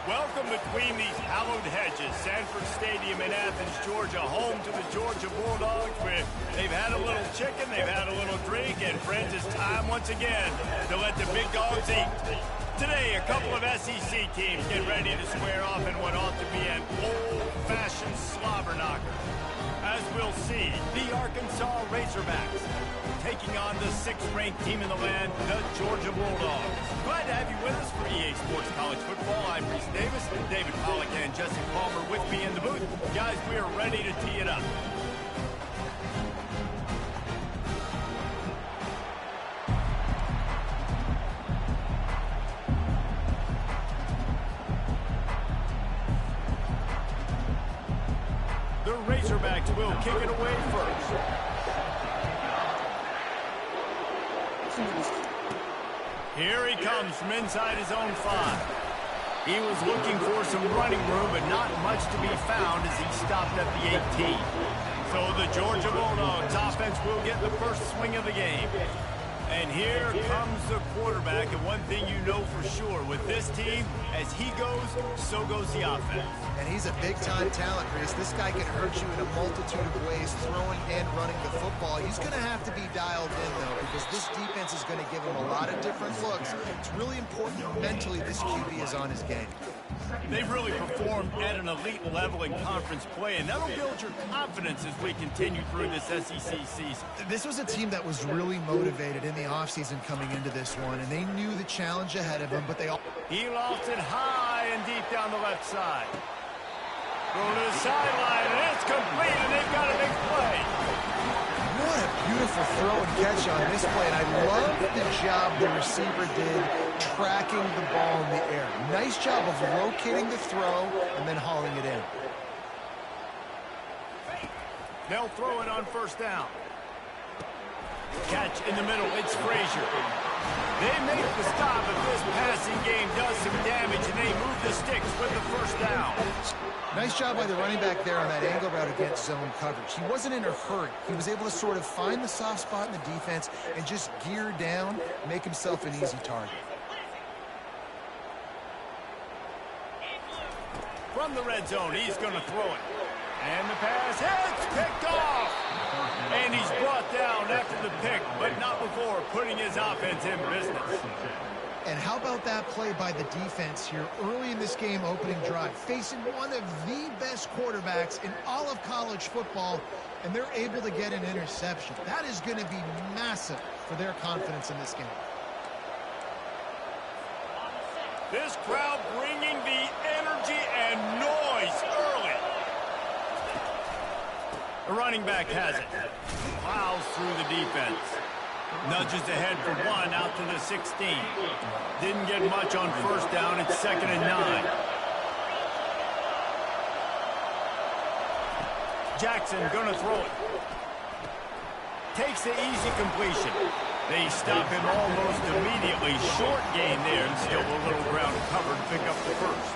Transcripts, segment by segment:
Welcome between these hallowed hedges. Sanford Stadium in Athens, Georgia, home to the Georgia Bulldogs, where they've had a little chicken, they've had a little drink, and friends, it's time once again to let the big dogs eat. Today, a couple of SEC teams get ready to square off in what ought to be an old-fashioned slobber knocker. As we'll see, the Arkansas Razorbacks taking on the 6th-ranked team in the land, the Georgia Bulldogs. Glad to have you with us for EA Sports College Football. I'm Reese Davis, David Pollack and Jesse Palmer with me in the booth. Guys, we are ready to tee it up. The Razorbacks will kick it away first. Here he comes from inside his own 5. He was looking for some running room, but not much to be found as he stopped at the 18. So the Georgia Bulldogs offense will get the first swing of the game. And here comes the quarterback, and one thing you know for sure, with this team, as he goes, so goes the offense. And he's a big-time talent, Reese. This guy can hurt you in a multitude of ways, throwing and running the football. He's going to have to be dialed in, though, because this defense is going to give him a lot of different looks. It's really important mentally this QB is on his game. They've really performed at an elite level in conference play, and that'll build your confidence as we continue through this SEC season. This was a team that was really motivated in the offseason coming into this one, and they knew the challenge ahead of them, but they all... He lofts it high and deep down the left side. Go to the sideline, and it's complete, and they've got a big play. What a beautiful throw and catch on this play, and I love the job the receiver did tracking the ball in the air. Nice job of locating the throw and then hauling it in. They'll throw it on first down. Catch in the middle, it's Frazier. They make the stop if this passing game does some damage, and they move the sticks with the first down. Nice job by the running back there on that angle route against zone coverage. He wasn't in a hurry. He was able to sort of find the soft spot in the defense and just gear down, make himself an easy target. From the red zone, he's going to throw it. And the pass hits, picked off. And he's brought down after the pick, but not before putting his offense in business. And how about that play by the defense here early in this game opening drive, facing one of the best quarterbacks in all of college football, and they're able to get an interception. That is going to be massive for their confidence in this game. This crowd bringing the energy and noise early. The running back has it. Plows through the defense. Nudges ahead for 1 out to the 16. Didn't get much on first down. It's 2nd and 9. Jackson gonna throw it. Takes the easy completion. They stop him almost immediately. Short gain there, and still a little ground covered to pick up the first.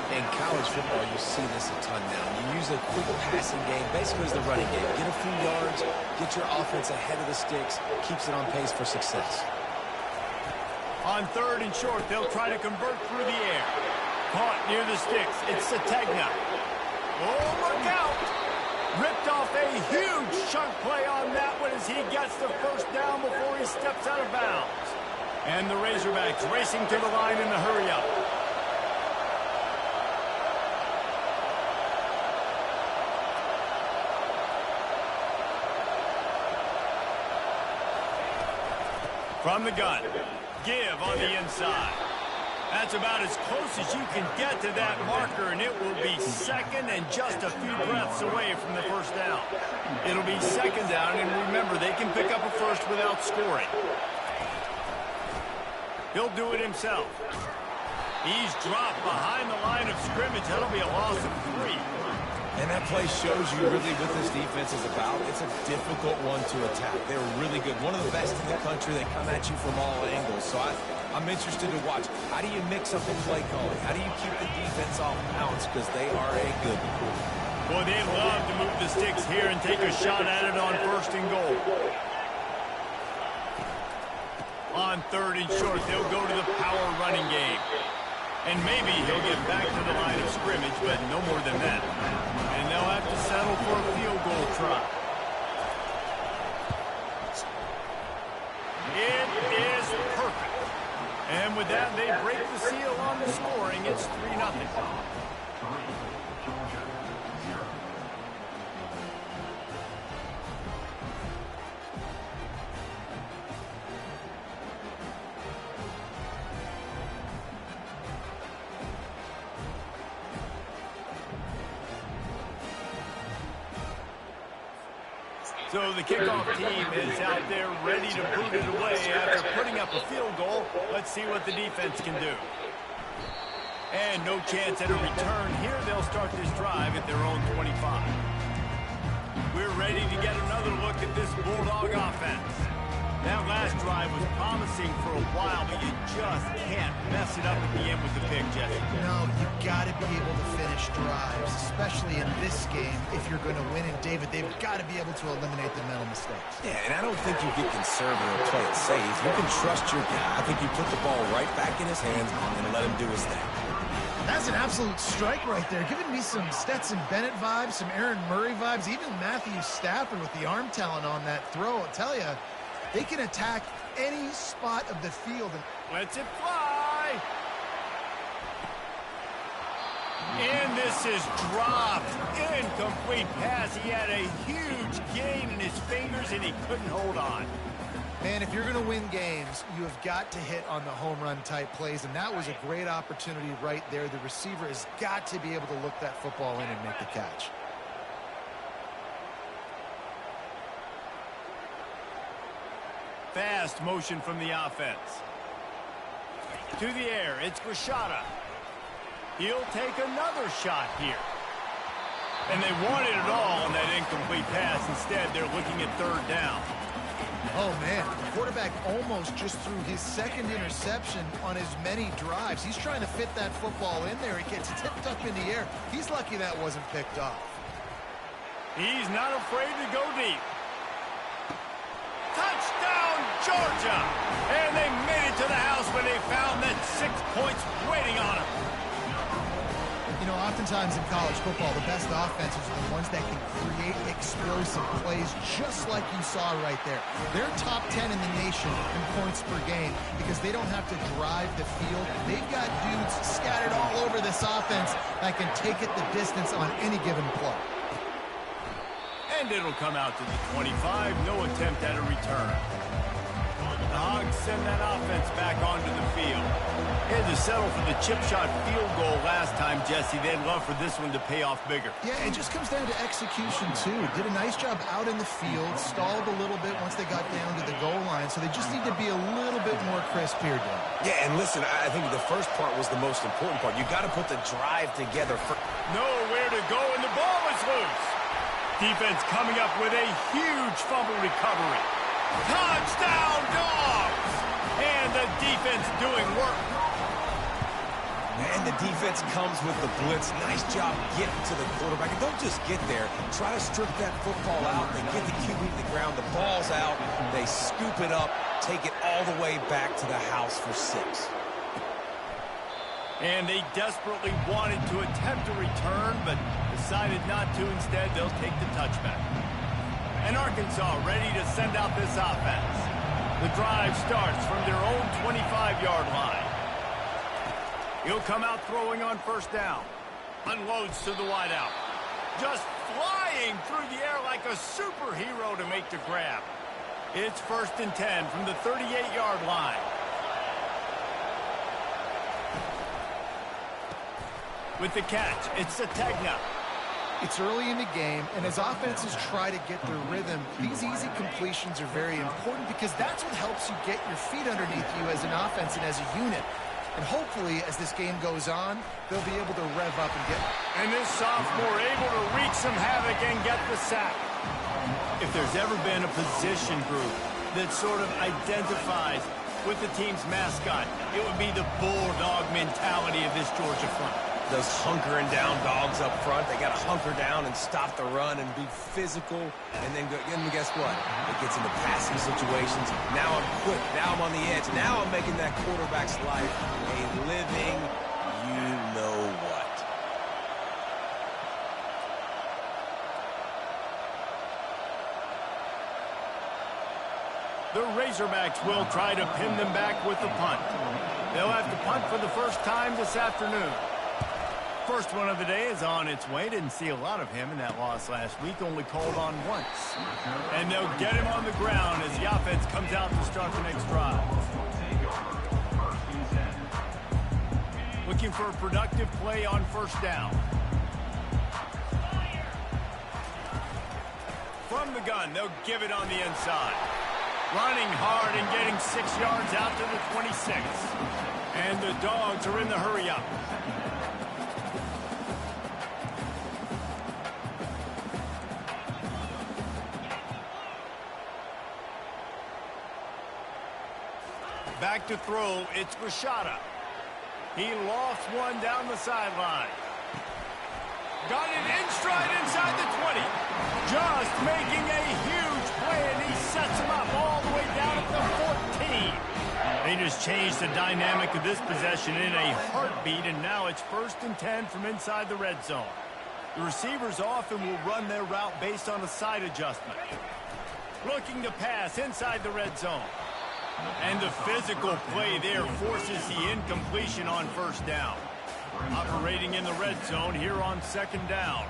In college football, you see this a ton now. You use a quick passing game, basically as the running game. Get a few yards, get your offense ahead of the sticks, keeps it on pace for success. On 3rd and short, they'll try to convert through the air. Caught near the sticks. It's Sategna. Oh, look out! Ripped off a huge chunk play on that one as he gets the first down before he steps out of bounds. And the Razorbacks racing to the line in the hurry-up. From the gun, give on the inside. That's about as close as you can get to that marker, and it will be 2nd and just a few breaths away from the first down. It'll be 2nd down, and remember, they can pick up a first without scoring. He'll do it himself. He's dropped behind the line of scrimmage. That'll be a loss of 3. And that play shows you really what this defense is about. It's a difficult one to attack. They're really good. One of the best in the country. They come at you from all angles. So I'm interested to watch. How do you mix up the play calling? How do you keep the defense off balance? Because they are a good one. Boy, they love to move the sticks here and take a shot at it on 1st and goal. On 3rd and short, they'll go to the power running game. And maybe he'll get back to the line of scrimmage, but no more than that. And they'll have to settle for a field goal try. It is perfect. And with that, they break the seal on the scoring. It's 3-0. So the kickoff team is out there ready to boot it away after putting up a field goal. Let's see what the defense can do. And no chance at a return here. They'll start this drive at their own 25. We're ready to get another look at this Bulldog offense. That last drive was promising for a while, but you just can't mess it up at the end with the pick, Jesse. No, you got to be able to finish drives, especially in this game if you're going to win. And, David, they've got to be able to eliminate the mental mistakes. Yeah, and I don't think you get conservative or play it safe. You can trust your guy. I think you put the ball right back in his hands and let him do his thing. That's an absolute strike right there, giving me some Stetson Bennett vibes, some Aaron Murray vibes, even Matthew Stafford with the arm talent on that throw. I'll tell you, they can attack any spot of the field. Lets it fly. And this is dropped. Incomplete pass. He had a huge gain in his fingers, and he couldn't hold on. Man, if you're going to win games, you have got to hit on the home run type plays, and that was a great opportunity right there. The receiver has got to be able to look that football in and make the catch. Fast motion from the offense. To the air, it's Grishada. He'll take another shot here. And they wanted it all on that incomplete pass. Instead, they're looking at third down. Oh, man, the quarterback almost just threw his second interception on as many drives. He's trying to fit that football in there. It gets tipped up in the air. He's lucky that wasn't picked off. He's not afraid to go deep. Touchdown, Georgia! And they made it to the house when they found that 6 points waiting on them. You know, oftentimes in college football, the best offenses are the ones that can create explosive plays, just like you saw right there. They're top 10 in the nation in points per game because they don't have to drive the field. They've got dudes scattered all over this offense that can take it the distance on any given play. And it'll come out to the 25. No attempt at a return. The Hogs send that offense back onto the field. Had to settle for the chip shot field goal last time, Jesse. They'd love for this one to pay off bigger. Yeah, it just comes down to execution, too. Did a nice job out in the field, stalled a little bit once they got down to the goal line, so they just need to be a little bit more crisp here, Dan. Yeah, and listen, I think the first part was the most important part. You got to put the drive together. Nowhere to go, and the ball is loose. Defense coming up with a huge fumble recovery. Touchdown, Dogs! And the defense doing work. And the defense comes with the blitz. Nice job getting to the quarterback. And don't just get there. Try to strip that football out. They get the QB to the ground. The ball's out. They scoop it up, take it all the way back to the house for 6. And they desperately wanted to attempt a return, but decided not to. Instead, they'll take the touchback. And Arkansas ready to send out this offense. The drive starts from their own 25-yard line. He'll come out throwing on first down. Unloads to the wideout. Just flying through the air like a superhero to make the grab. It's 1st and 10 from the 38-yard line. With the catch, it's Sategna. It's early in the game, and as offenses try to get their rhythm, these easy completions are very important because that's what helps you get your feet underneath you as an offense and as a unit. And hopefully, as this game goes on, they'll be able to rev up and get... And this sophomore able to wreak some havoc and get the sack. If there's ever been a position group that sort of identifies with the team's mascot, it would be the Bulldog mentality of this Georgia front. Those hunkering down dogs up front, they got to hunker down and stop the run and be physical. And then guess what? It gets into passing situations. Now I'm quick. Now I'm on the edge. Now I'm making that quarterback's life a living, The Razorbacks will try to pin them back with the punt. They'll have to punt for the first time this afternoon. First one of the day is on its way. Didn't see a lot of him in that loss last week. Only called on once. And they'll get him on the ground as the offense comes out to start the next drive. Looking for a productive play on first down. From the gun, they'll give it on the inside. Running hard and getting 6 yards out to the 26. And the Dogs are in the hurry up. Back to throw, it's Rashada. He lofts one down the sideline. Got it in stride inside the 20. Just making a huge play, and he sets him up all the way down at the 14. They just changed the dynamic of this possession in a heartbeat, and now it's 1st and 10 from inside the red zone. The receivers often will run their route based on a side adjustment. Looking to pass inside the red zone. And the physical play there forces the incompletion on first down. Operating in the red zone here on 2nd down.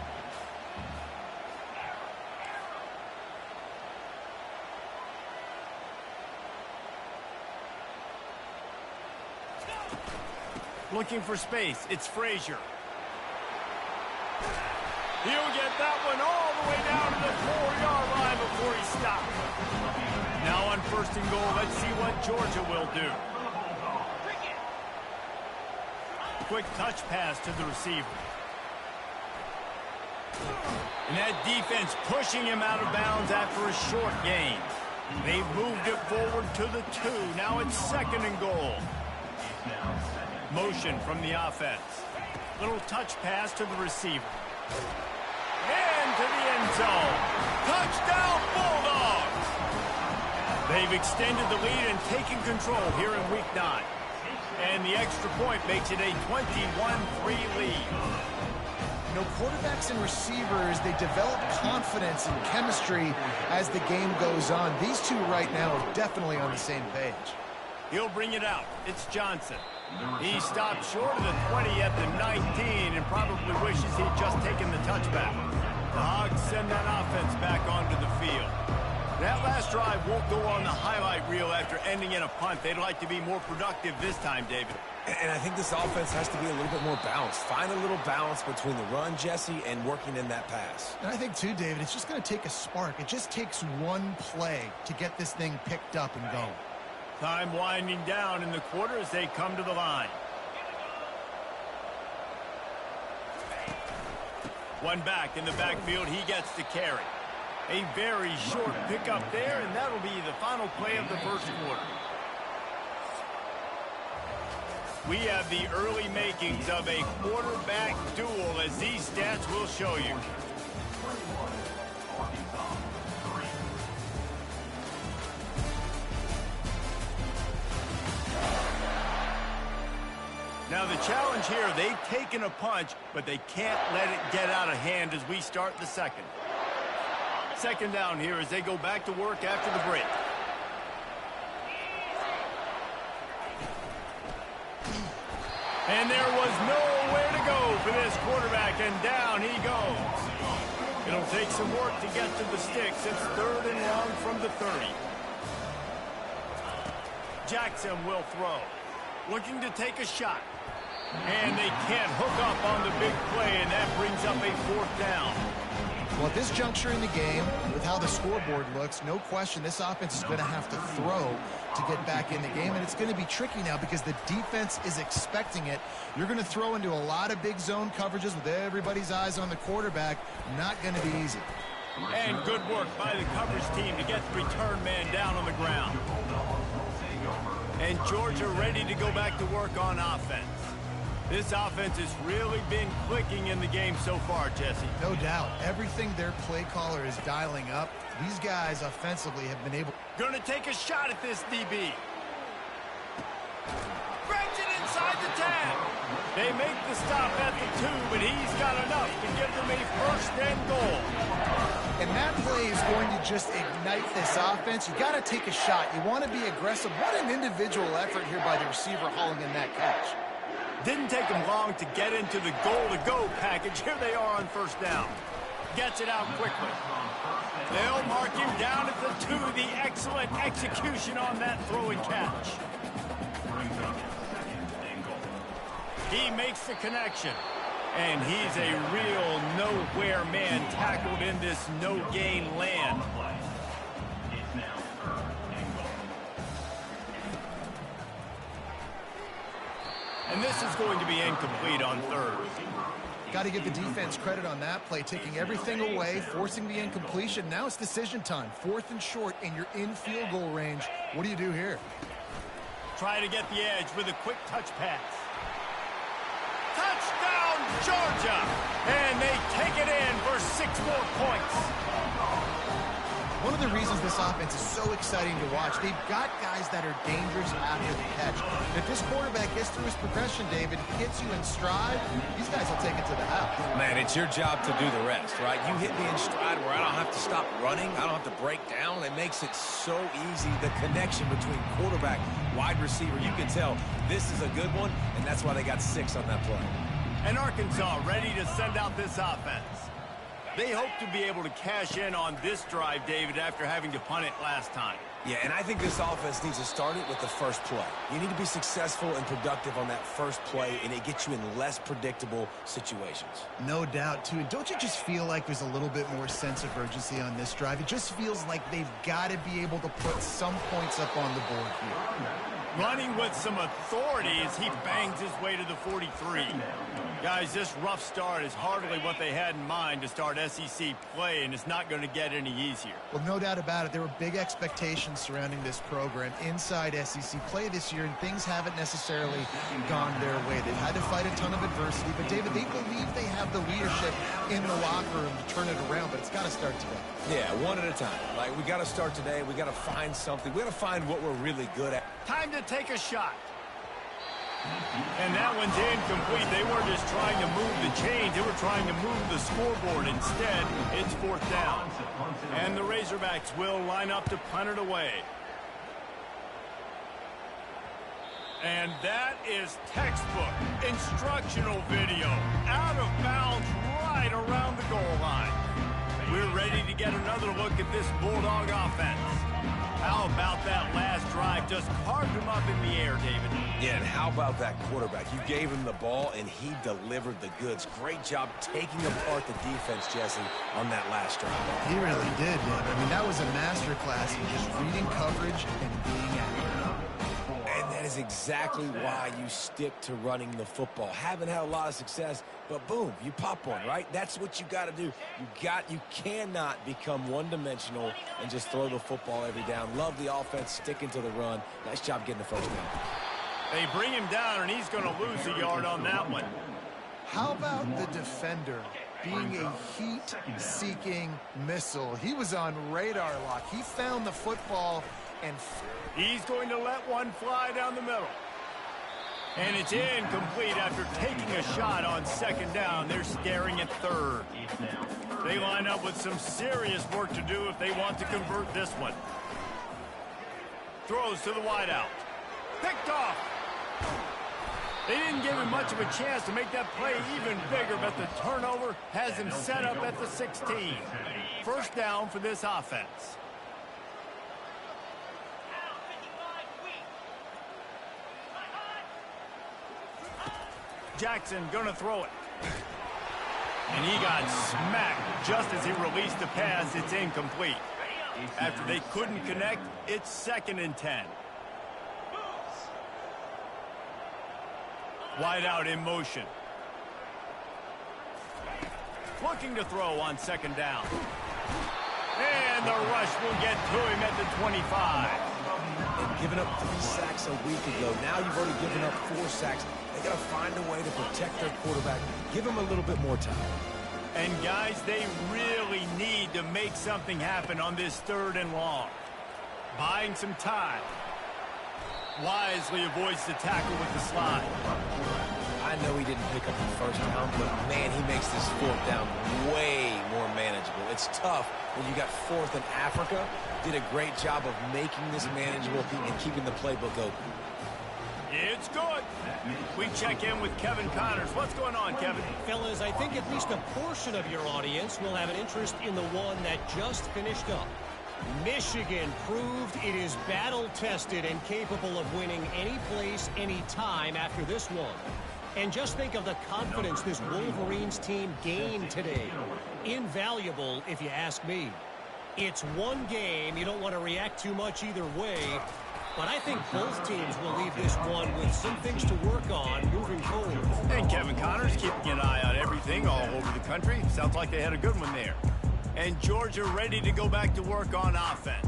Looking for space, it's Frazier. He'll get that one all the way down to the 4-yard line before he stops. Now on 1st and goal, let's see what Georgia will do. Quick touch pass to the receiver. And that defense pushing him out of bounds after a short gain. They've moved it forward to the 2. Now it's 2nd and goal. Motion from the offense. Little touch pass to the receiver. And to the end zone. Touchdown Bulldogs! They've extended the lead and taken control here in Week 9. And the extra point makes it a 21-3 lead. You know, quarterbacks and receivers, they develop confidence and chemistry as the game goes on. These two right now are definitely on the same page. He'll bring it out. It's Johnson. He stopped short of the 20 at the 19 and probably wishes he'd just taken the touchback. The Hogs send that offense back onto the field. That last drive won't go on the highlight reel after ending in a punt. They'd like to be more productive this time, David. And I think this offense has to be a little bit more balanced. Find a little balance between the run, Jesse, and working in that pass. And I think, too, David, it's just going to take a spark. It just takes one play to get this thing picked up and going. Time winding down in the quarter as they come to the line. One back in the backfield. He gets the carry. A very short pickup there, and that'll be the final play of the first quarter. We have the early makings of a quarterback duel, as these stats will show you. Now the challenge here, they've taken a punch, but they can't let it get out of hand as we start the second. 2nd down here as they go back to work after the break. And there was nowhere to go for this quarterback, and down he goes. It'll take some work to get to the sticks. It's 3rd and long from the 30. Jackson will throw. Looking to take a shot. And they can't hook up on the big play, and that brings up a 4th down. Well, at this juncture in the game, with how the scoreboard looks, no question this offense is going to have to throw to get back in the game, and it's going to be tricky now because the defense is expecting it. You're going to throw into a lot of big zone coverages with everybody's eyes on the quarterback. Not going to be easy. And good work by the coverage team to get the return man down on the ground. And Georgia ready to go back to work on offense. This offense has really been clicking in the game so far, Jesse. No doubt. Everything their play caller is dialing up, these guys offensively have been able... Going to take a shot at this DB. Grabs it inside at the 10. They make the stop at the 2, but he's got enough to give them a first and goal. And that play is going to just ignite this offense. You got to take a shot. You want to be aggressive. What an individual effort here by the receiver hauling in that catch. Didn't take him long to get into the goal-to-go package. Here they are on first down. Gets it out quickly. They'll mark him down at the 2. The excellent execution on that throw and catch. He makes the connection. And he's a real nowhere man tackled in this no-gain land. And this is going to be incomplete on third. Got to give the defense credit on that play, taking everything away, forcing the incompletion. Now it's decision time. 4th and short, and you're in field goal range. What do you do here? Try to get the edge with a quick touch pass. Touchdown, Georgia! And they take it in for 6 more points. One of the reasons this offense is so exciting to watch, they've got guys that are dangerous after the catch. If this quarterback gets through his progression, David, hits you in stride, these guys will take it to the house. Man, it's your job to do the rest, right? You hit me in stride where I don't have to stop running. I don't have to break down. It makes it so easy. The connection between quarterback, wide receiver, you can tell this is a good one, and that's why they got 6 on that play. And Arkansas ready to send out this offense. They hope to be able to cash in on this drive, David, after having to punt it last time. Yeah, and I think this offense needs to start it with the first play. You need to be successful and productive on that first play, and it gets you in less predictable situations. No doubt, too. And don't you just feel like there's a little bit more sense of urgency on this drive? It just feels like they've got to be able to put some points up on the board here. Running with some authority as he bangs his way to the 43. Guys, this rough start is hardly what they had in mind to start SEC play, and it's not going to get any easier. Well, no doubt about it. There were big expectations surrounding this program inside SEC play this year, and things haven't necessarily gone their way. They've had to fight a ton of adversity, but, David, they believe they have the leadership in the locker room to turn it around, but it's got to start today. Yeah, one at a time. Like, we got to start today. We got to find something. We got to find what we're really good at. Time to take a shot. And that one's incomplete. They weren't just trying to move the chains. They were trying to move the scoreboard. Instead, it's 4th down. And the Razorbacks will line up to punt it away. And that is textbook instructional video. Out of bounds right around the goal line. We're ready to get another look at this Bulldog offense. How about that last drive? Just carved him up in the air, David. Yeah, and how about that quarterback? You gave him the ball, and he delivered the goods. Great job taking apart the defense, Jesse, on that last drive. He really did, David. I mean, that was a masterclass in just reading coverage and being accurate. And that is exactly why you stick to running the football. Haven't had a lot of success, but boom, you pop one, right? That's what you got to do. You cannot become one-dimensional and just throw the football every down. Love the offense, sticking to the run. Nice job getting the first down. They bring him down, and he's going to lose a yard on that one. How about the defender being a heat-seeking missile? He was on radar lock. He found the football and... He's going to let one fly down the middle. And it's incomplete after taking a shot on 2nd down. They're staring at 3rd. They line up with some serious work to do if they want to convert this one. Throws to the wideout. Picked off. They didn't give him much of a chance to make that play even bigger, but the turnover has him set up at the 16. 1st down for this offense. Jackson gonna throw it. And he got smacked just as he released the pass. It's incomplete. After they couldn't connect, it's 2nd and 10. Wide out in motion. Looking to throw on 2nd down. And the rush will get to him at the 25. And giving up 3 sacks a week ago. Now you've already given up 4 sacks. They got to find a way to protect their quarterback. Give him a little bit more time. And, guys, they really need to make something happen on this 3rd and long. Buying some time. wisely avoids the tackle with the slide. I know he didn't pick up the first down, but man, he makes this fourth down way more manageable. It's tough when you got fourth in Africa. Did a great job of making this manageable and keeping the playbook open. It's good. We check in with Kevin Connors. What's going on, Kevin? Fellas, I think at least a portion of your audience will have an interest in the one that just finished up. Michigan proved it is battle-tested and capable of winning any place, any time after this one. And just think of the confidence this Wolverines team gained today. Invaluable, if you ask me. It's one game. You don't want to react too much either way. But I think both teams will leave this one with some things to work on moving forward. And Kevin Connors keeping an eye on everything all over the country. Sounds like they had a good one there. And Georgia ready to go back to work on offense.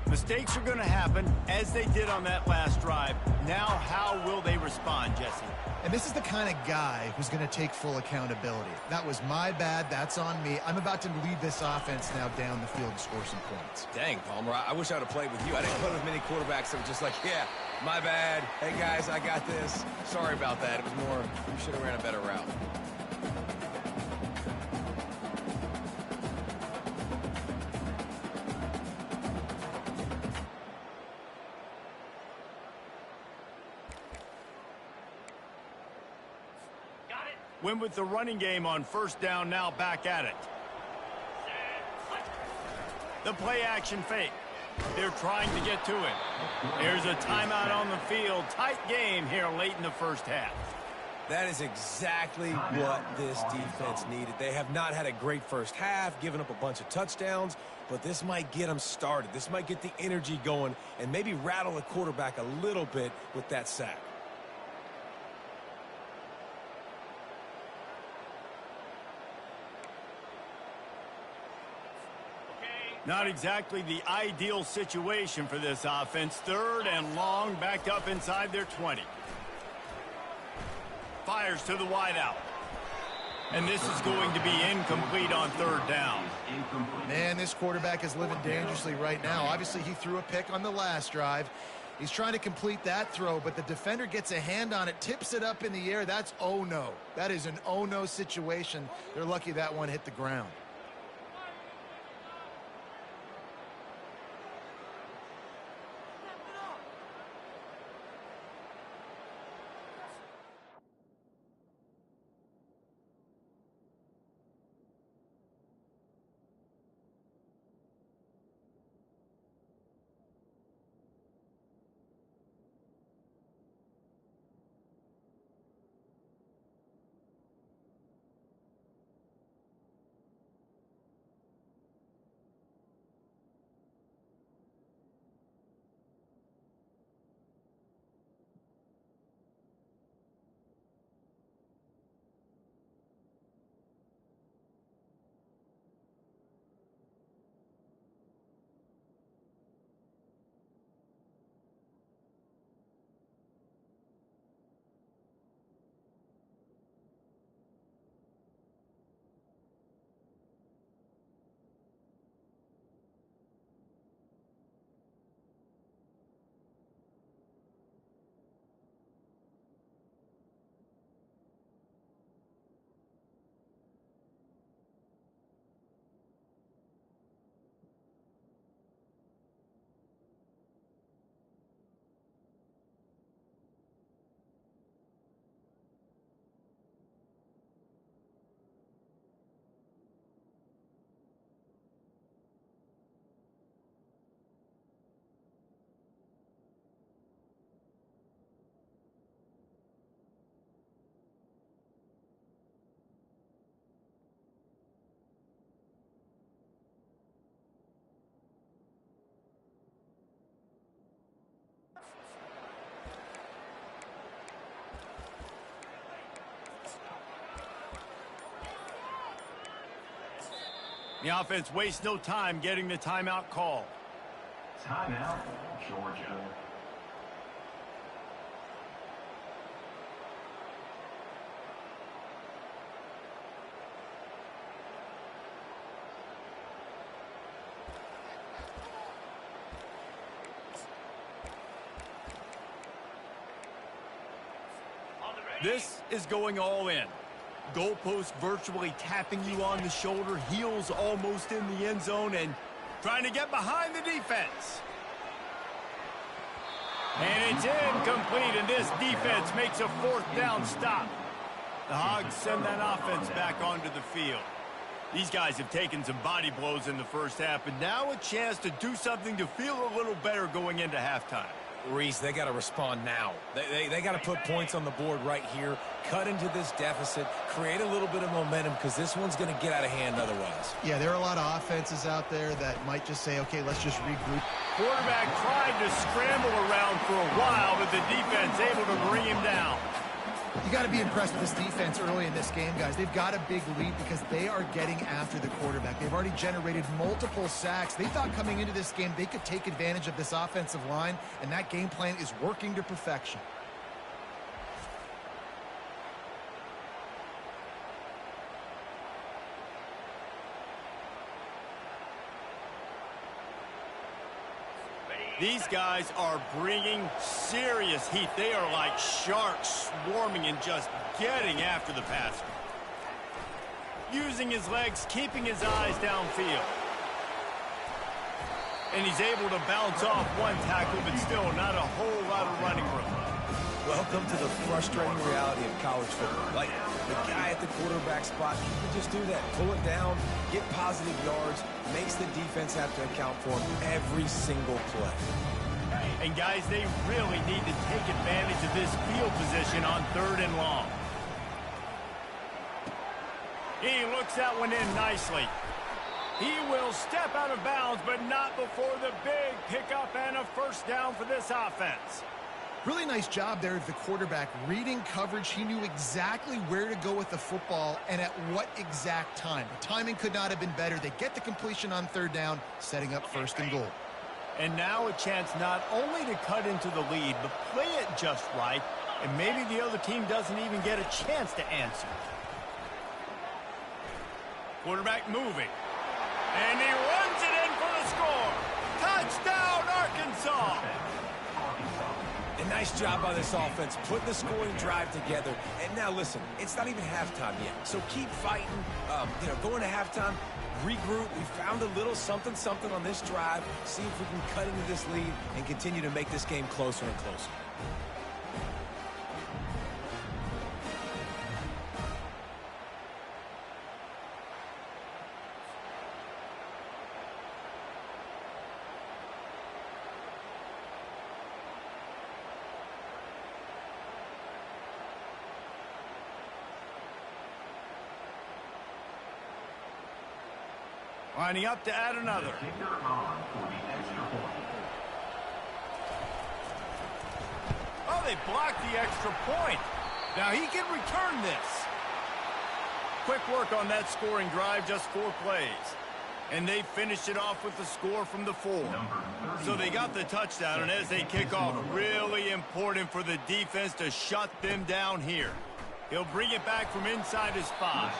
Mistakes are going to happen, as they did on that last drive. Now, how will they respond, Jesse? And this is the kind of guy who's going to take full accountability. That was my bad. That's on me. I'm about to lead this offense now down the field and score some points. Dang, Palmer, I wish I would have played with you. I didn't play with many quarterbacks that were just like, yeah, my bad. Hey, guys, I got this. Sorry about that. It was more, we should have ran a better route. Win with the running game on first down, now back at it. The play action fake. They're trying to get to it. There's a timeout on the field. Tight game here late in the first half. That is exactly what this defense needed. They have not had a great first half, given up a bunch of touchdowns, but this might get them started. This might get the energy going and maybe rattle the quarterback a little bit with that sack. Not exactly the ideal situation for this offense. Third and long, backed up inside their 20. Fires to the wideout. And this is going to be incomplete on third down. Man, this quarterback is living dangerously right now. Obviously, he threw a pick on the last drive. He's trying to complete that throw, but the defender gets a hand on it, tips it up in the air. That's oh-no. That is an oh-no situation. They're lucky that one hit the ground. The offense wastes no time getting the timeout call. Timeout, Georgia. This is going all in. Goalpost virtually tapping you on the shoulder, heels almost in the end zone, and trying to get behind the defense. And it's incomplete, and this defense makes a 4th down stop. The Hogs send that offense back onto the field. These guys have taken some body blows in the first half, but now a chance to do something to feel a little better going into halftime. Reese, they got to respond now. They got to put points on the board right here, cut into this deficit, create a little bit of momentum, because this one's going to get out of hand otherwise. Yeah, there are a lot of offenses out there that might just say, okay, let's just regroup. Quarterback tried to scramble around for a while, but the defense able to bring him down. You got to be impressed with this defense early in this game, guys. They've got a big lead because they are getting after the quarterback. They've already generated multiple sacks. They thought coming into this game they could take advantage of this offensive line, and that game plan is working to perfection. These guys are bringing serious heat. They are like sharks swarming and just getting after the passer. Using his legs, keeping his eyes downfield. And he's able to bounce off one tackle, but still not a whole lot of running room. Welcome to the frustrating reality of college football. Like, the guy at the quarterback spot, he can just do that. Pull it down, get positive yards, makes the defense have to account for him every single play. And guys, they really need to take advantage of this field position on 3rd and long. He looks that one in nicely. He will step out of bounds, but not before the big pickup and a 1st down for this offense. Really nice job there of the quarterback. Reading coverage, he knew exactly where to go with the football and at what exact time. The timing could not have been better. They get the completion on 3rd down, setting up 1st and goal. And now a chance not only to cut into the lead, but play it just right, and maybe the other team doesn't even get a chance to answer. Quarterback moving. And he runs it in for the score. Touchdown, Arkansas! A nice job by this offense, putting the scoring drive together. And now, listen, it's not even halftime yet, so keep fighting. Going to halftime, regroup. We found a little something on this drive. See if we can cut into this lead and continue to make this game closer and closer. Lining up to add another. Oh, they blocked the extra point. Now he can return this. Quick work on that scoring drive, just 4 plays. And they finished it off with the score from the 4. So they got the touchdown, and as they kick off, really important for the defense to shut them down here. He'll bring it back from inside his 5.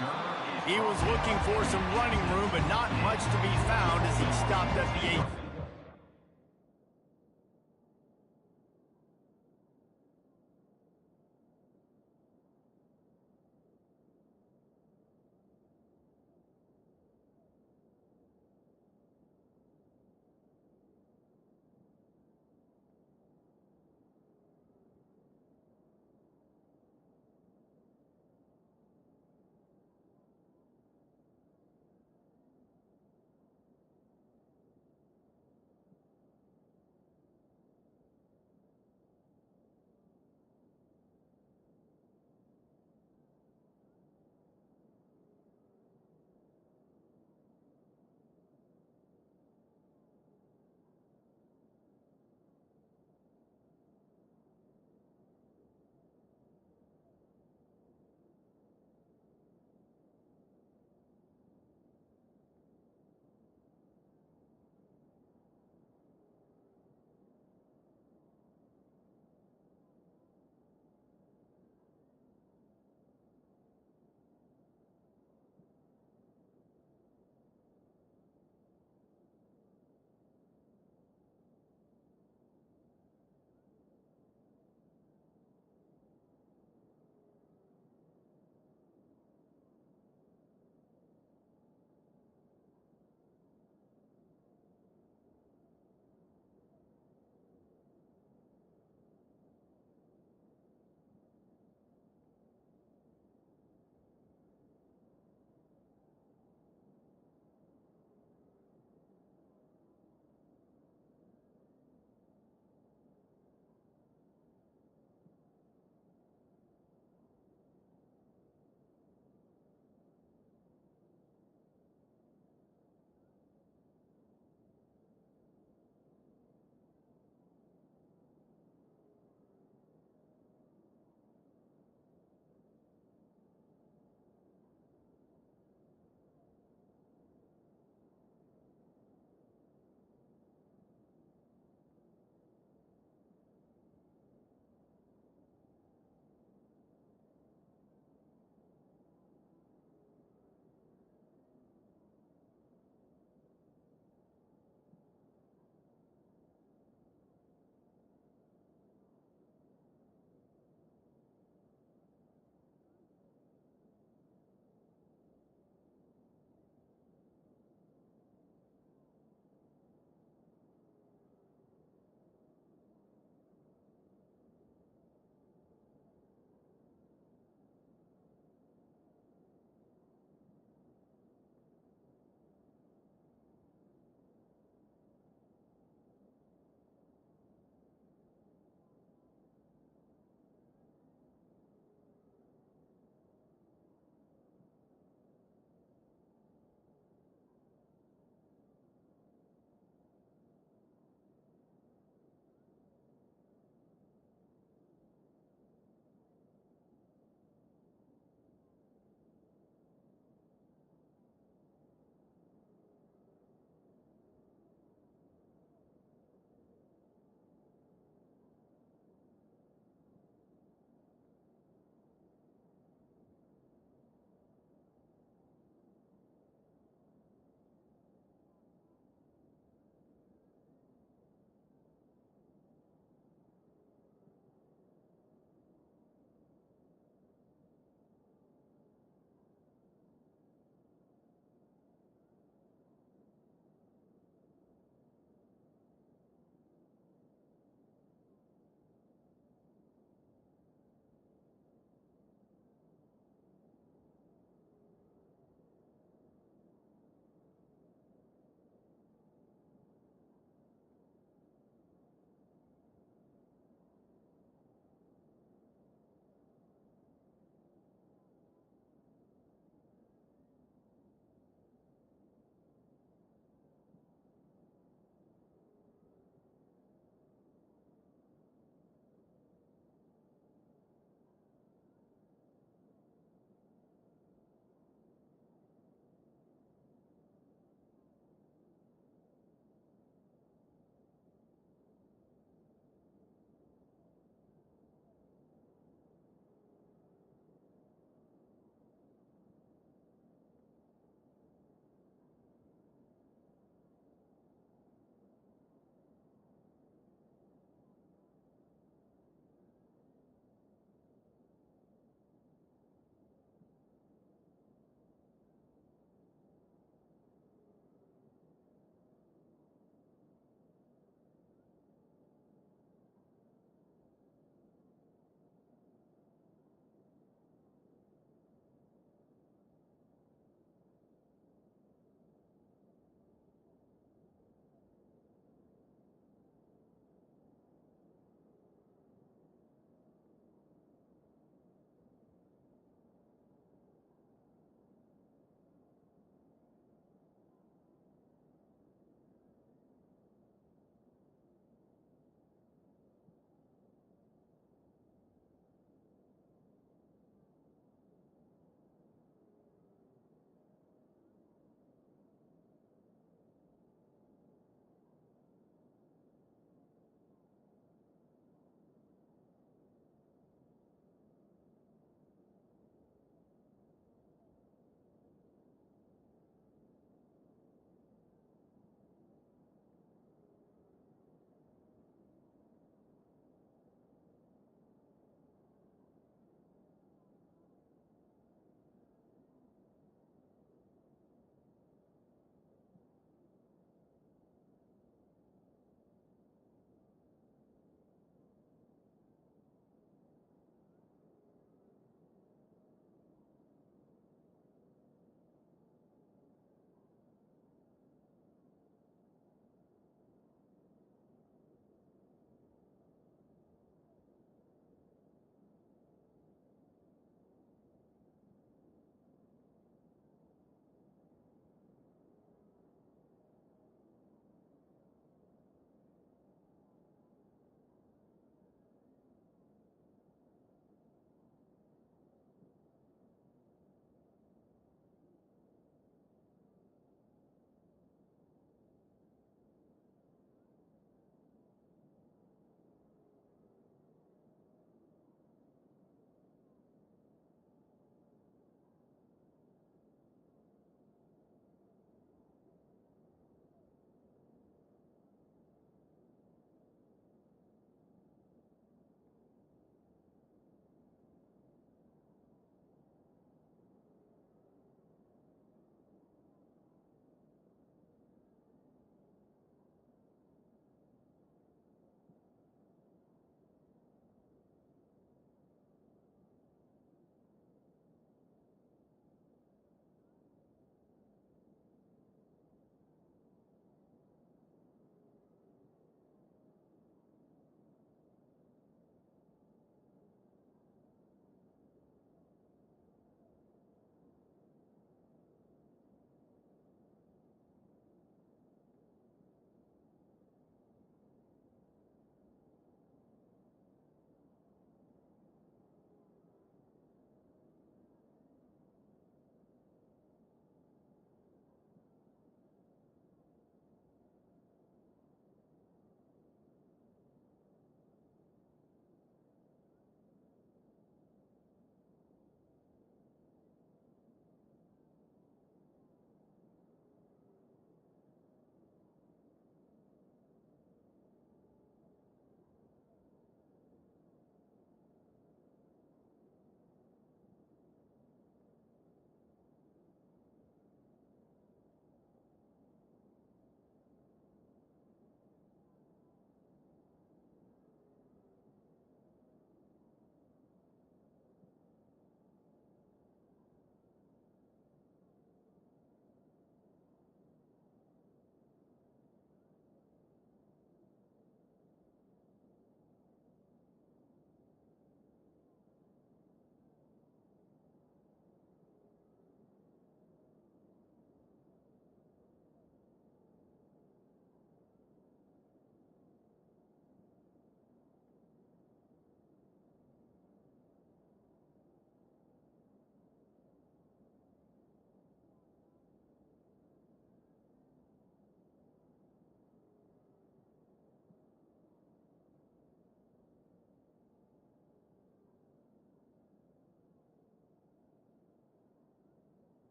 He was looking for some running room, but not much to be found as he stopped at the 8.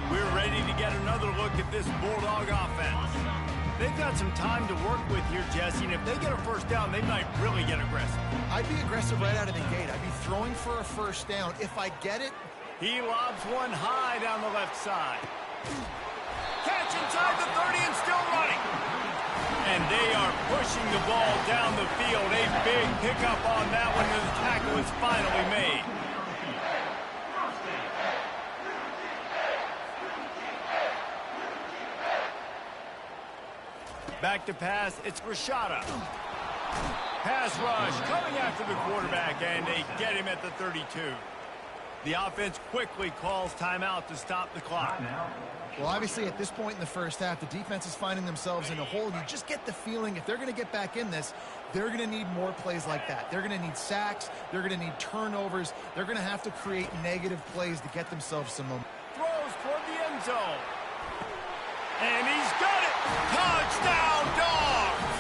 We're ready to get another look at this Bulldog offense. They've got some time to work with here, Jesse, and if they get a first down, they might really get aggressive. I'd be aggressive right out of the gate. I'd be throwing for a first down. If I get it, he lobs one high down the left side. Catch inside the 30 and still running. And they are pushing the ball down the field. A big pickup on that one, and the tackle is finally made. Back to pass, it's Rashada. Pass rush coming after the quarterback, and they get him at the 32. The offense quickly calls timeout to stop the clock. Well, obviously, at this point in the first half, the defense is finding themselves in a hole. You just get the feeling if they're going to get back in this, they're going to need more plays like that. They're going to need sacks. They're going to need turnovers. They're going to have to create negative plays to get themselves some momentum. Throws toward the end zone. And he's got it. Touchdown, Dogs!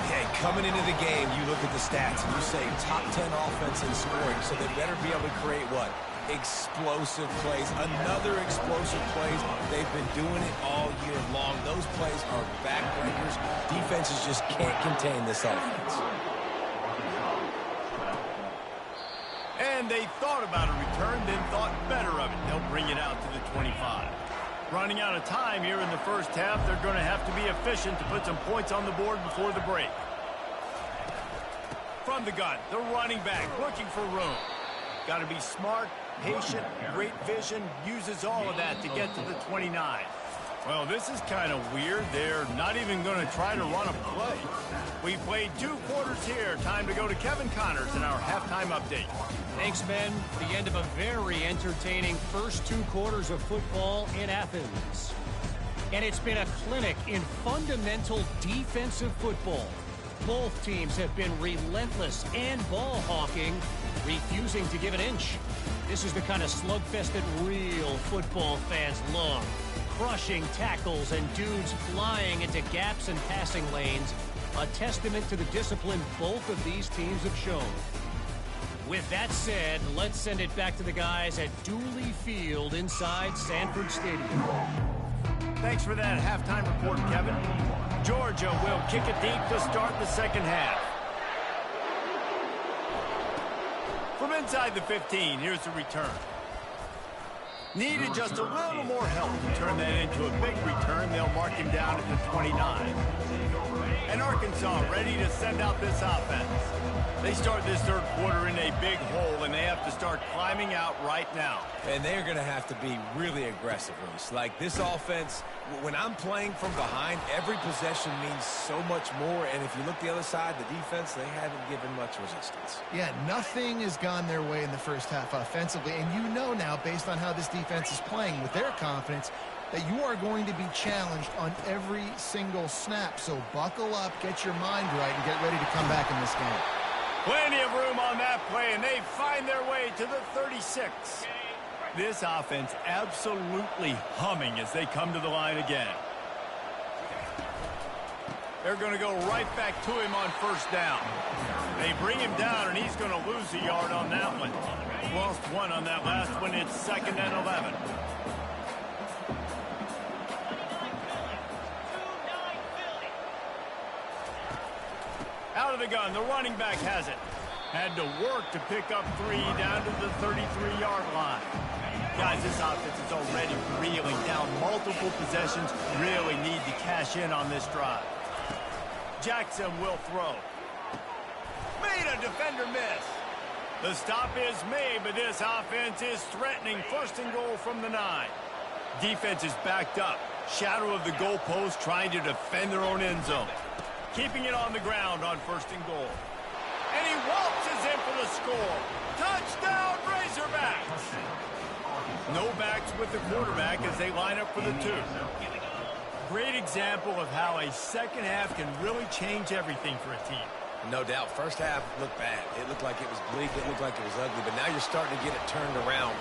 Hey, coming into the game, you look at the stats and you say top 10 offense in scoring, so they better be able to create what? Explosive plays. Another explosive plays. They've been doing it all year long. Those plays are backbreakers. Defenses just can't contain this offense. And they thought about a return, then thought better of it. They'll bring it out to the 25. Running out of time here in the first half, they're going to have to be efficient to put some points on the board before the break. From the gun, the running back looking for room. Got to be smart, patient, great vision, uses all of that to get to the 29. Well, this is kind of weird. They're not even going to try to run a play. We played 2 quarters here. Time to go to Kevin Connors in our halftime update. Thanks, Ben. The end of a very entertaining first 2 quarters of football in Athens. And it's been a clinic in fundamental defensive football. Both teams have been relentless and ball hawking, refusing to give an inch. This is the kind of slugfest that real football fans love. Crushing tackles and dudes flying into gaps and passing lanes. A testament to the discipline both of these teams have shown. With that said, let's send it back to the guys at Dooley Field inside Sanford Stadium. Thanks for that halftime report, Kevin. Georgia will kick it deep to start the second half. From inside the 15, here's the return. Needed just a little more help to turn that into a big return. They'll mark him down at the 29. And Arkansas ready to send out this offense. They start this third quarter in a big hole, and they have to start climbing out right now. And they're going to have to be really aggressive, Reese. Like this offense, when I'm playing from behind, every possession means so much more. And if you look the other side, the defense, they haven't given much resistance. Yeah, nothing has gone their way in the first half offensively. And you know now, based on how this defense is playing with their confidence, that you are going to be challenged on every single snap. So buckle up, get your mind right, and get ready to come back in this game. Plenty of room on that play, and they find their way to the 36. This offense absolutely humming as they come to the line again. They're going to go right back to him on first down. They bring him down, and he's going to lose a yard on that one. Lost 1 on that last one. It's 2nd and 11. Out of the gun, the running back has it. Had to work to pick up 3 down to the 33-yard line. Guys, this offense is already reeling down multiple possessions. Really need to cash in on this drive. Jackson will throw. Made a defender miss. The stop is made, but this offense is threatening 1st and goal from the 9. Defense is backed up. Shadow of the goalpost trying to defend their own end zone. Keeping it on the ground on 1st and goal. And he waltzes in for the score. Touchdown, Razorbacks! No backs with the quarterback as they line up for the 2. Great example of how a second half can really change everything for a team. No doubt. First half looked bad. It looked like it was bleak. It looked like it was ugly. But now you're starting to get it turned around.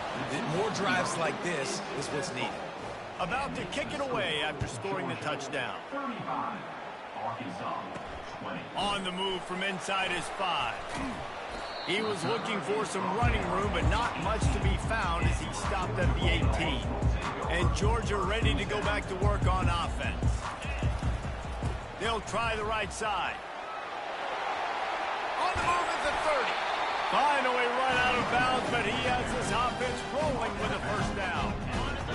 More drives like this is what's needed. About to kick it away after scoring the touchdown. On the move from inside his 5. He was looking for some running room, but not much to be found as he stopped. at the 18. And Georgia ready to go back to work on offense. They'll try the right side. On the move at the 30. Finally run out of bounds, but he has his offense rolling with a first down.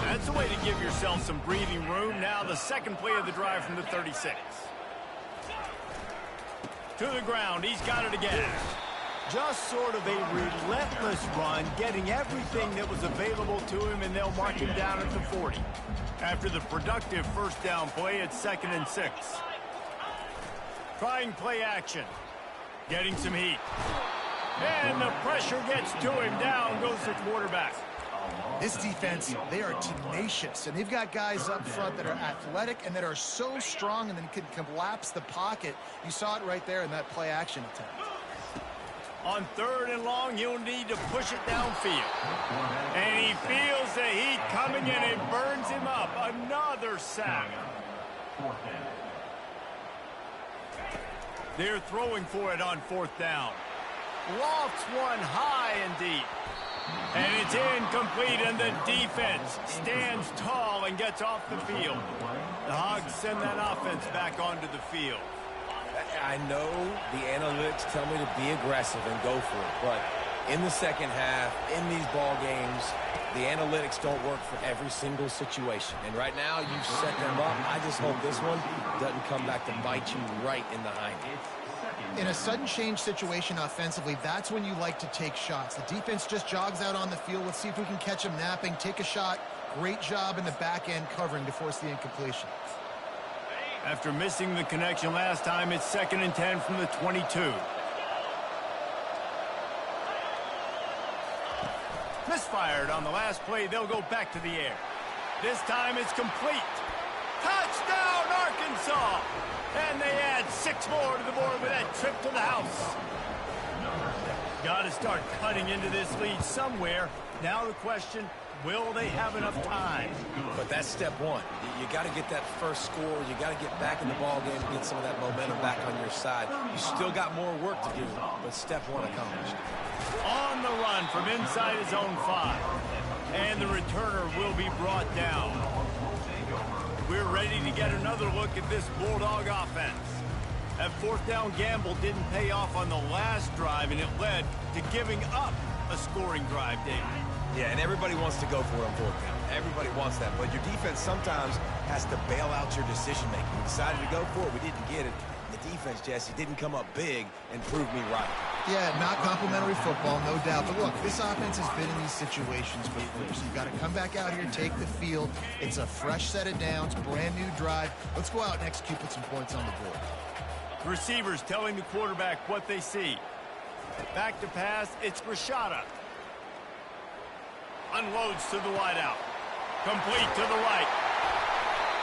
That's a way to give yourself some breathing room. Now the second play of the drive from the 36. To the ground. He's got it again. Just sort of a relentless run, getting everything that was available to him, and they'll mark him down at the 40. After the productive first down play, it's 2nd and 6. Trying play action. Getting some heat. And the pressure gets to him. Down goes the quarterback. This defense, they are tenacious, and they've got guys up front that are athletic and that are so strong and then can collapse the pocket. You saw it right there in that play action attempt. On 3rd and long, he'll need to push it downfield. And he feels the heat coming in and burns him up. Another sack. They're throwing for it on 4th down. Lofts one high and deep. And it's incomplete, and the defense stands tall and gets off the field. The Hogs send that offense back onto the field. I know the analytics tell me to be aggressive and go for it, but in the second half, in these ball games, the analytics don't work for every single situation. And right now, you've set them up. I just hope this one doesn't come back to bite you right in the hind end. In a sudden change situation offensively, that's when you like to take shots. The defense just jogs out on the field. Let's see if we can catch them napping. Take a shot. Great job in the back end covering to force the incompletion. After missing the connection last time, it's 2nd and 10 from the 22. Misfired on the last play. They'll go back to the air. This time it's complete. Touchdown, Arkansas! And they add 6 more to the board with that trip to the house. Got to start cutting into this lead somewhere. Now the question, will they have enough time? But that's step one. You got to get that first score. You got to get back in the ball game, get some of that momentum back on your side. You still got more work to do, but step one accomplished. On the run from inside his own 5. And the returner will be brought down. We're ready to get another look at this Bulldog offense. That 4th down gamble didn't pay off on the last drive, and it led to giving up a scoring drive, David. Yeah, and everybody wants to go for it on 4th down. Everybody wants that, but your defense sometimes has to bail out your decision-making. We decided to go for it. We didn't get it. The defense, Jesse, didn't come up big and prove me right. Yeah, not complimentary football, no doubt. But look, this offense has been in these situations before. So you've got to come back out here, take the field. It's a fresh set of downs, brand new drive. Let's go out and execute, put some points on the board. Receivers telling the quarterback what they see. Back to pass, it's Rashada. Unloads to the wideout. Complete to the right.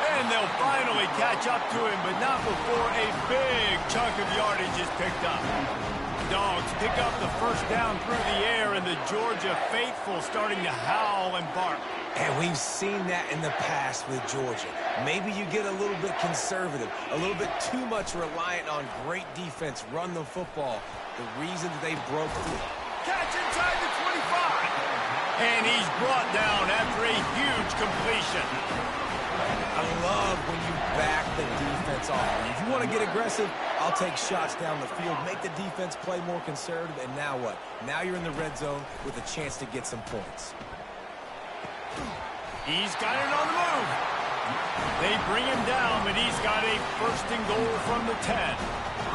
And they'll finally catch up to him, but not before a big chunk of yardage is picked up. Dogs pick up the first down through the air, and the Georgia faithful starting to howl and bark. And we've seen that in the past with Georgia. Maybe you get a little bit conservative, a little bit too much reliant on great defense, run the football. The reason that they broke through. Catch inside the 25. And he's brought down after a huge completion. I love when you back the defense off. If you want to get aggressive, I'll take shots down the field, make the defense play more conservative, and now what? Now you're in the red zone with a chance to get some points. He's got it on the move. They bring him down, but he's got a 1st and goal from the 10.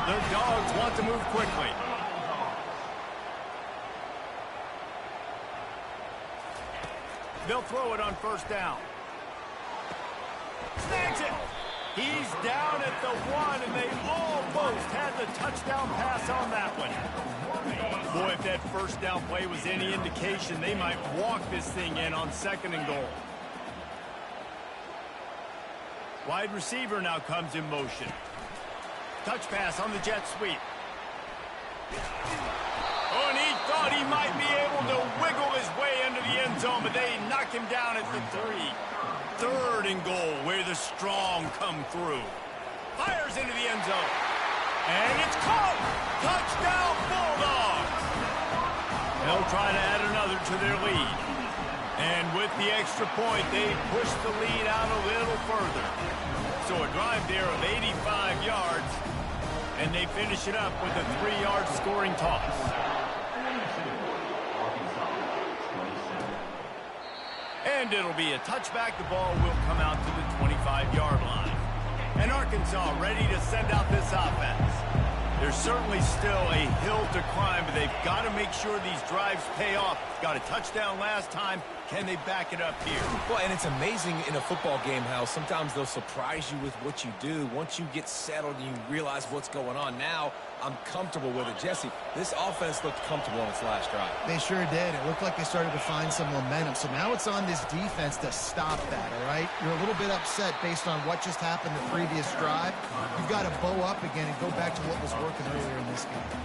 The Dogs want to move quickly. They'll throw it on 1st down. Snags it. He's down at the 1, and they almost had the touchdown pass on that one. Boy, if that 1st down play was any indication, they might walk this thing in on 2nd and goal. Wide receiver now comes in motion. Touch pass on the jet sweep. Oh, and he thought he might be able to wiggle his way into the end zone, but they knock him down at the 3. 3rd and goal, where the strong come through. Fires into the end zone. And it's caught. Touchdown, Bulldogs. They'll try to add another to their lead. And with the extra point, they push the lead out a little further. So a drive there of 85 yards, and they finish it up with a 3-yard scoring toss. And it'll be a touchback. The ball will come out to the 25-yard line. And Arkansas ready to send out this offense. There's certainly still a hill to climb, but they've got to make sure these drives pay off. Got a touchdown last time. Can they back it up here? Well, and it's amazing in a football game how sometimes they'll surprise you with what you do. Once you get settled and you realize what's going on, now I'm comfortable with it. Jesse, this offense looked comfortable on its last drive. They sure did. It looked like they started to find some momentum. So now it's on this defense to stop that, all right? You're a little bit upset based on what just happened the previous drive. You've got to bow up again and go back to what was working earlier in this game.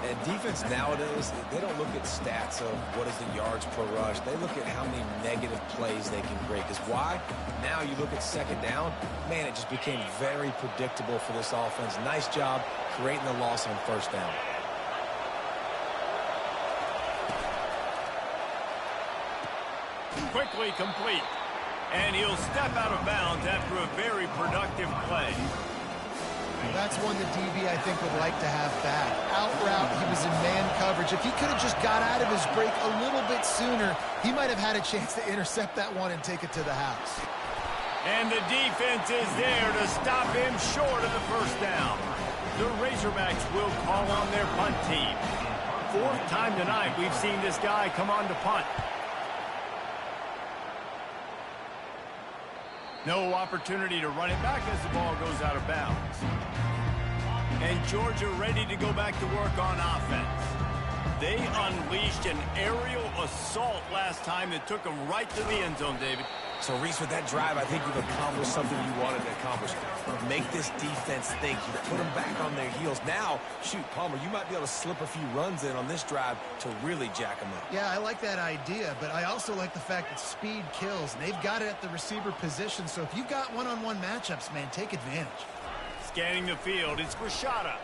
And defense nowadays, they don't look at stats of what is the yards per rush. They look at how many negative plays they can create. Because why? Now you look at second down, man, it just became very predictable for this offense. Nice job creating the loss on first down. Quickly complete. And he'll step out of bounds after a very productive play. That's one the DB, I think, would like to have back. Out route, he was in man coverage. If he could have just got out of his break a little bit sooner, he might have had a chance to intercept that one and take it to the house. And the defense is there to stop him short of the first down. The Razorbacks will call on their punt team. 4th time tonight we've seen this guy come on to punt. No opportunity to run it back as the ball goes out of bounds. And Georgia ready to go back to work on offense. They unleashed an aerial assault last time that took them right to the end zone, David. So, Reese, with that drive, I think you've accomplished something you wanted to accomplish. Make this defense think. You put them back on their heels. Now, shoot, Palmer, you might be able to slip a few runs in on this drive to really jack them up. Yeah, I like that idea, but I also like the fact that speed kills, and they've got it at the receiver position. So if you've got one-on-one matchups, man, take advantage. Scanning the field, it's Rashada.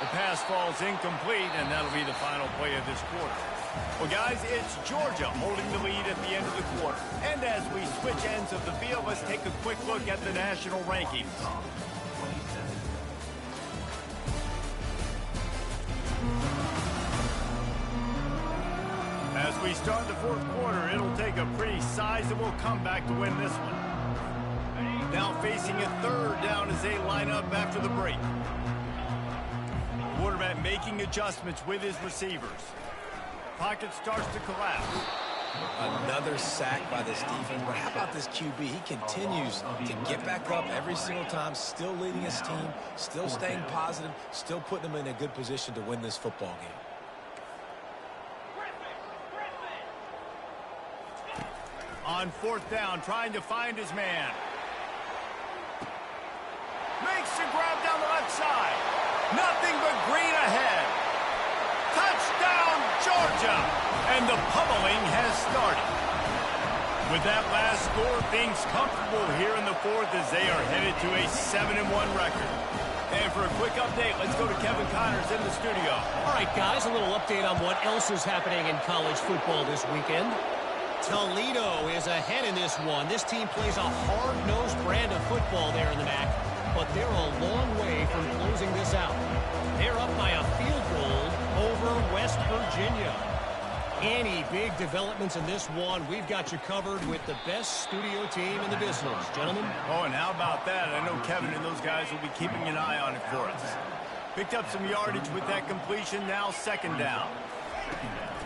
The pass falls incomplete, and that'll be the final play of this quarter. Well, guys, it's Georgia holding the lead at the end of the quarter. And as we switch ends of the field, let's take a quick look at the national rankings. As we start the 4th quarter, it'll take a pretty sizable comeback to win this one. Now facing a 3rd down as they line up after the break. Quarterback making adjustments with his receivers. Pocket starts to collapse. Another sack by this defense. But how about this QB? He continues to get back up every single time, still leading his team, still staying positive, still putting them in a good position to win this football game. On 4th down, trying to find his man. Makes the grab down the left side. Nothing but green ahead. Touchdown, Georgia! And the pummeling has started. With that last score, things comfortable here in the 4th as they are headed to a 7-1 record. And for a quick update, let's go to Kevin Connors in the studio. All right, guys, a little update on what else is happening in college football this weekend. Toledo is ahead in this one. This team plays a hard-nosed brand of football there in the MAC, but they're a long way from closing this out. They're up by a field goal over West Virginia. Any big developments in this one, we've got you covered with the best studio team in the business. Gentlemen? Oh, and how about that? I know Kevin and those guys will be keeping an eye on it for us. Picked up some yardage with that completion, now 2nd down.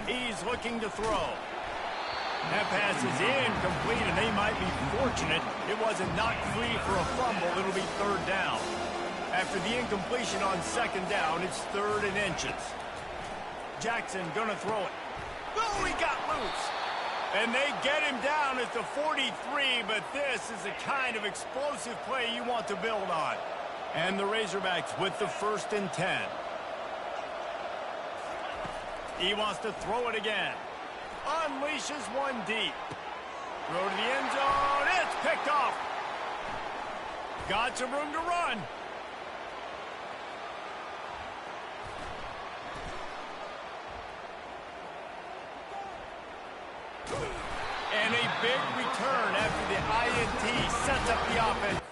He's looking to throw. That pass is incomplete, and they might be fortunate it wasn't knocked free for a fumble. It'll be 3rd down. After the incompletion on 2nd down, it's 3rd and inches. Jackson gonna throw it. Oh, he got loose. And they get him down at the 43, but this is the kind of explosive play you want to build on. And the Razorbacks with the 1st and 10. He wants to throw it again. Unleashes one deep. Throw to the end zone. It's picked off. Got some room to run. And a big return after the INT sets up the offense.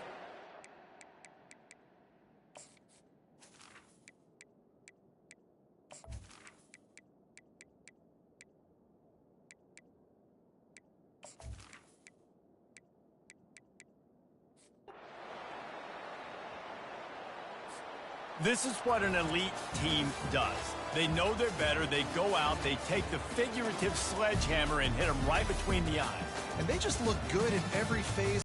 This is what an elite team does. They know they're better. They go out. They take the figurative sledgehammer and hit them right between the eyes. And they just look good in every phase